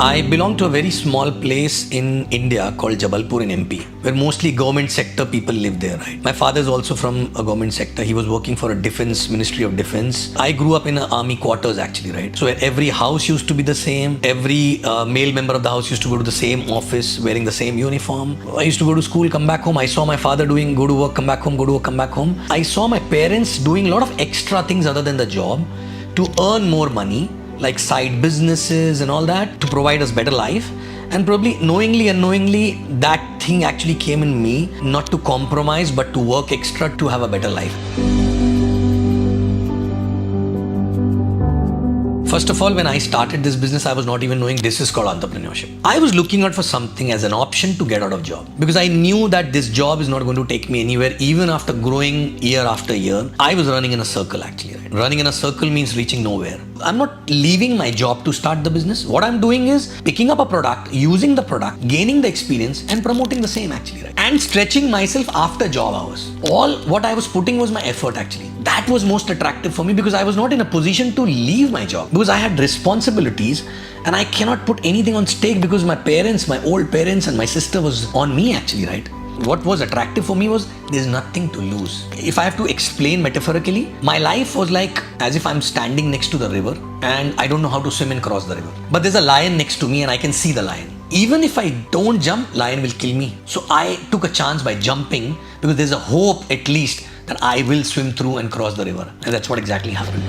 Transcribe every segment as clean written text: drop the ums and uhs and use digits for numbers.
I belong to a very small place in India called Jabalpur in MP, where mostly government sector people live there, right? My father is also from a government sector. He was working for a defense, Ministry of Defense. I grew up in an army quarters actually, right? So every house used to be the same. Every male member of the house used to go to the same office, wearing the same uniform. I used to go to school, come back home. I saw my father doing go to work, come back home, go to work, come back home. I saw my parents doing a lot of extra things other than the job to earn more money, like side businesses and all that, to provide us better life. And probably knowingly, unknowingly, that thing actually came in me, not to compromise but to work extra to have a better life. First of all, when I started this business, I was not even knowing this is called entrepreneurship. I was looking out for something as an option to get out of job, because I knew that this job is not going to take me anywhere. Even after growing year after year, I was running in a circle actually. Right? Running in a circle means reaching nowhere. I'm not leaving my job to start the business. What I'm doing is picking up a product, using the product, gaining the experience and promoting the same actually. Right? And stretching myself after job hours. All what I was putting was my effort actually. That was most attractive for me, because I was not in a position to leave my job, because I had responsibilities and I cannot put anything on stake, because my parents, my old parents and my sister was on me actually, right? What was attractive for me was there's nothing to lose. If I have to explain metaphorically, my life was like as if I'm standing next to the river and I don't know how to swim and cross the river. But there's a lion next to me and I can see the lion. Even if I don't jump, lion will kill me. So I took a chance by jumping, because there's a hope at least that I will swim through and cross the river. And that's what exactly happened.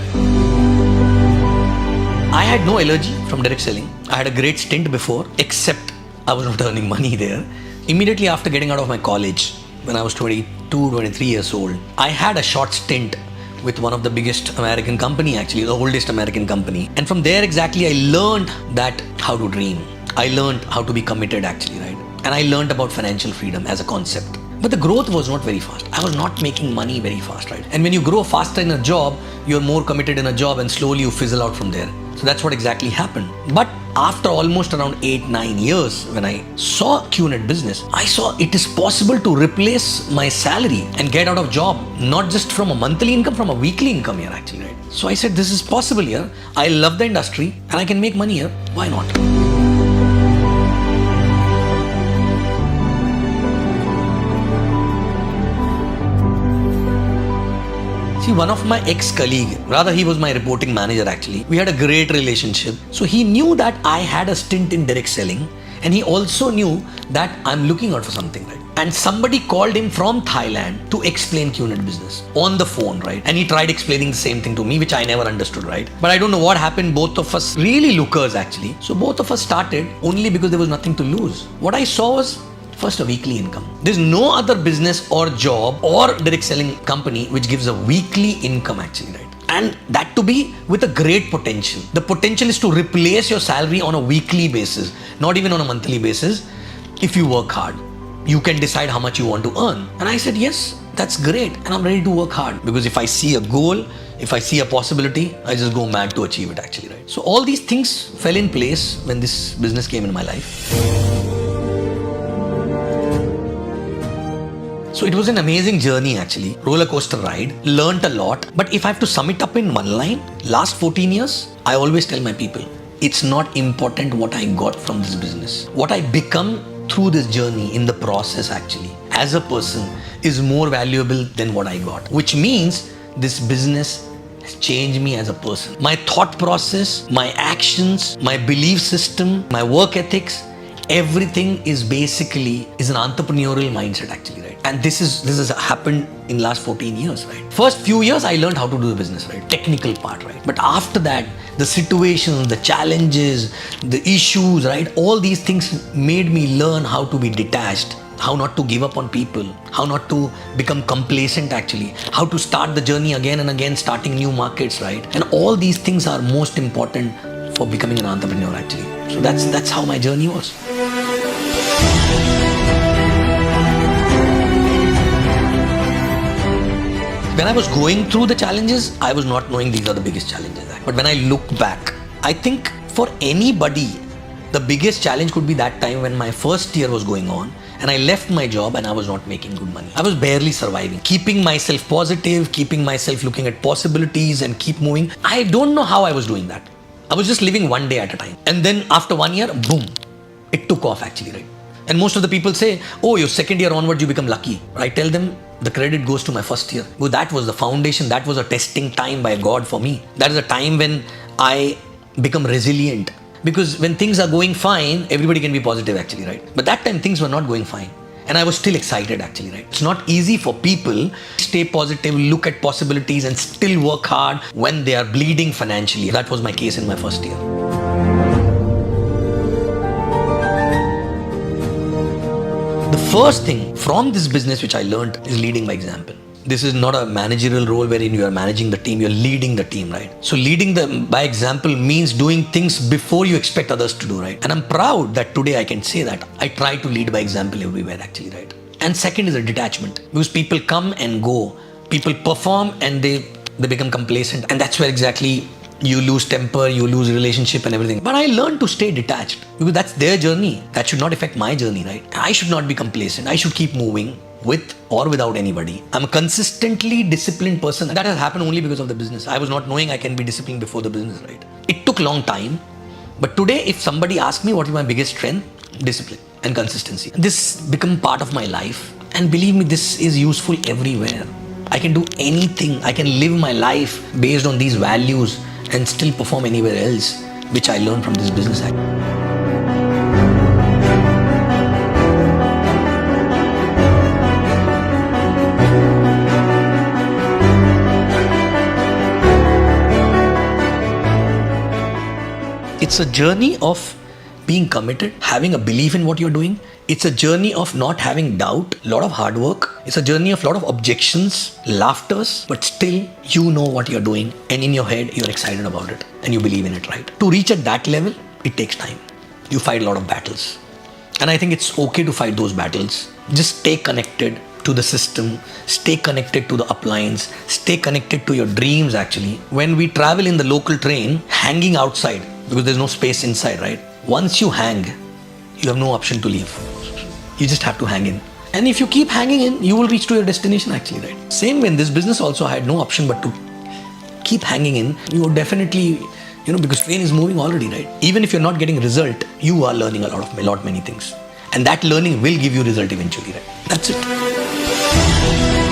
I had no allergy from direct selling. I had a great stint before, except I was not earning money there. Immediately after getting out of my college, when I was 22, 23 years old, I had a short stint with one of the biggest American company, actually the oldest American company. And from there exactly I learned that how to dream. I learned how to be committed actually, right? And I learned about financial freedom as a concept. But the growth was not very fast. I was not making money very fast, right? And when you grow faster in a job, you're more committed in a job and slowly you fizzle out from there. So that's what exactly happened. But after almost around 8-9 years, when I saw QNET business, I saw it is possible to replace my salary and get out of job, not just from a monthly income, from a weekly income here actually, right? So I said, this is possible here. I love the industry and I can make money here. Why not? See, one of my ex-colleague, rather he was my reporting manager actually, we had a great relationship. So he knew that I had a stint in direct selling, and he also knew that I'm looking out for something, right? And somebody called him from Thailand to explain QNET business on the phone, right? And he tried explaining the same thing to me, which I never understood, right? But I don't know what happened. Both of us really lookers actually. So both of us started only because there was nothing to lose. What I saw was first, a weekly income. There's no other business or job or direct selling company which gives a weekly income actually, right? And that to be with a great potential. The potential is to replace your salary on a weekly basis, not even on a monthly basis. If you work hard, you can decide how much you want to earn. And I said, yes, that's great. And I'm ready to work hard, because if I see a goal, if I see a possibility, I just go mad to achieve it actually, right? So all these things fell in place when this business came in my life. So it was an amazing journey actually, roller coaster ride, learned a lot. But if I have to sum it up in one line, last 14 years, I always tell my people, it's not important what I got from this business. What I become through this journey in the process actually, as a person, is more valuable than what I got. Which means this business has changed me as a person. My thought process, my actions, my belief system, my work ethics, everything is basically an entrepreneurial mindset actually, right? And this has happened in last 14 years, right? First few years I learned how to do the business, right? Technical part, right? But after that, the situations, the challenges, the issues, right? All these things made me learn how to be detached, how not to give up on people, how not to become complacent actually, how to start the journey again and again, starting new markets, right? And all these things are most important for becoming an entrepreneur actually. So that's how my journey was. When I was going through the challenges, I was not knowing these are the biggest challenges. But when I look back, I think for anybody, the biggest challenge could be that time when my first year was going on and I left my job and I was not making good money. I was barely surviving, keeping myself positive, keeping myself looking at possibilities and keep moving. I don't know how I was doing that. I was just living one day at a time. And then after 1 year, boom, it took off actually, right? And most of the people say, oh, your second year onwards, you become lucky. I tell them the credit goes to my first year. Well, that was the foundation. That was a testing time by God for me. That is a time when I become resilient. Because when things are going fine, everybody can be positive actually, right? But that time things were not going fine. And I was still excited actually, right? It's not easy for people to stay positive, look at possibilities and still work hard when they are bleeding financially. That was my case in my first year. The first thing from this business which I learned is leading by example. This is not a managerial role wherein you are managing the team, you're leading the team, right? So leading them by example means doing things before you expect others to do, right? And I'm proud that today I can say that I try to lead by example everywhere actually, right? And second is a detachment, because people come and go, people perform and they become complacent, and that's where exactly you lose temper, you lose relationship and everything. But I learned to stay detached because that's their journey. That should not affect my journey, right? I should not be complacent. I should keep moving with or without anybody. I'm a consistently disciplined person. That has happened only because of the business. I was not knowing I can be disciplined before the business, right? It took a long time. But today, if somebody asks me what is my biggest strength, discipline and consistency. This become part of my life. And believe me, this is useful everywhere. I can do anything. I can live my life based on these values and still perform anywhere else, which I learned from this business act. It's a journey of being committed, having a belief in what you're doing. It's a journey of not having doubt, a lot of hard work. It's a journey of a lot of objections, laughters, but still you know what you're doing and in your head you're excited about it and you believe in it, right? To reach at that level, it takes time. You fight a lot of battles. And I think it's okay to fight those battles. Just stay connected to the system, stay connected to the uplines, stay connected to your dreams actually. When we travel in the local train, hanging outside, because there's no space inside, right? Once you hang, you have no option to leave. You just have to hang in. And if you keep hanging in, you will reach to your destination actually, right? Same way in this business also, I had no option but to keep hanging in. You would definitely, because train is moving already, right? Even if you're not getting result, you are learning a lot many things. And that learning will give you result eventually, right? That's it.